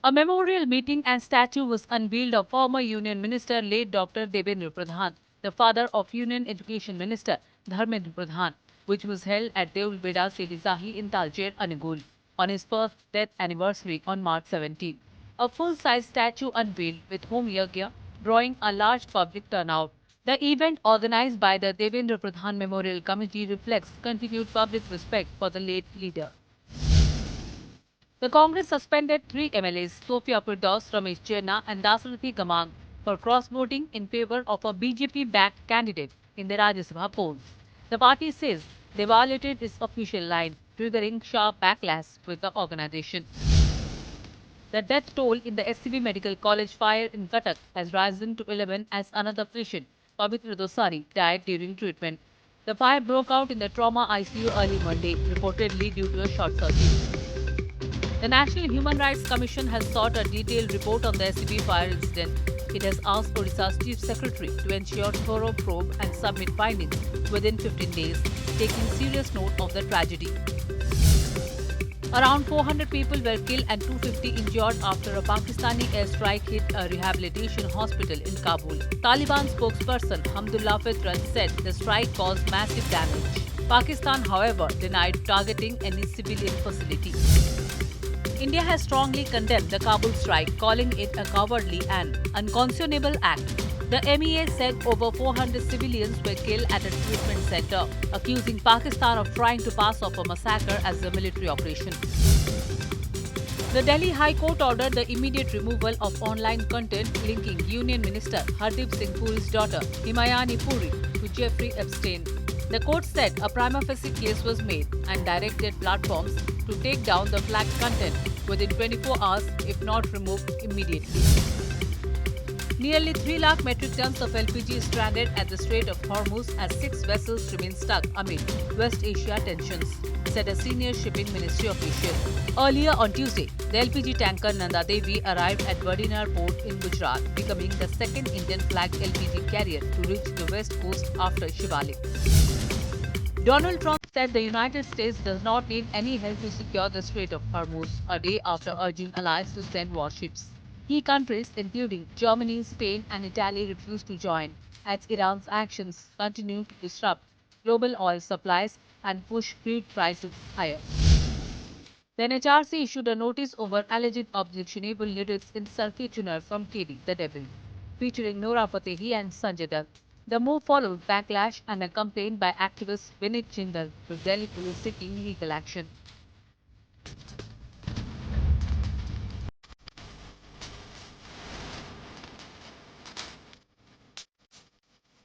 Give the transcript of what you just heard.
A memorial meeting and statue was unveiled of former Union Minister late Dr. Devendra Pradhan, the father of Union Education Minister Dharmendra Pradhan, which was held at Deul Beda Selizahi in Talcher, Anigul, on his first death anniversary on March 17. A full-size statue unveiled with home yagya, drawing a large public turnout. The event, organized by the Devendra Pradhan Memorial Committee, reflects continued public respect for the late leader. The Congress suspended three MLAs, Sophia Firdaus, Ramesh Chenna and Dasarathi Gamang, for cross-voting in favor of a BJP-backed candidate in the Rajya Sabha polls. The party says they violated its official line, triggering sharp backlash with the organization. The death toll in the SCB Medical College fire in Cuttack has risen to 11 as another patient, Pavitra Dosani, died during treatment. The fire broke out in the trauma ICU early Monday, reportedly due to a short circuit. The National Human Rights Commission has sought a detailed report on the SCB fire incident. It has asked Odisha's Chief Secretary to ensure thorough probe and submit findings within 15 days, taking serious note of the tragedy. Around 400 people were killed and 250 injured after a Pakistani airstrike hit a rehabilitation hospital in Kabul. Taliban spokesperson Hamdullah Fitrat said the strike caused massive damage. Pakistan, however, denied targeting any civilian facility. India has strongly condemned the Kabul strike, calling it a cowardly and unconscionable act. The MEA said over 400 civilians were killed at a treatment center, accusing Pakistan of trying to pass off a massacre as a military operation. The Delhi High Court ordered the immediate removal of online content linking Union Minister Hardeep Singh Puri's daughter, Himayani Puri, to Jeffrey Epstein. The court said a prima facie case was made and directed platforms to take down the flagged content within 24 hours if not removed immediately. Nearly 3 lakh metric tons of LPG is stranded at the Strait of Hormuz as 6 vessels remain stuck amid West Asia tensions, said a senior shipping ministry official. Earlier on Tuesday, the LPG tanker Nanda Devi arrived at Vadinar port in Gujarat, becoming the second Indian-flagged LPG carrier to reach the west coast after Shivalik. Donald Trump said the United States does not need any help to secure the Strait of Hormuz, a day after urging allies to send warships. Key countries, including Germany, Spain, and Italy, refused to join, as Iran's actions continue to disrupt global oil supplies and push crude prices higher. The NHRC issued a notice over alleged objectionable lyrics in Selfie Tuner from Katy, the Devil, featuring Nora Fatehi and Sanjay Dutt. The move followed backlash and a complaint by activist Vinit Jindal to Delhi police seeking legal action.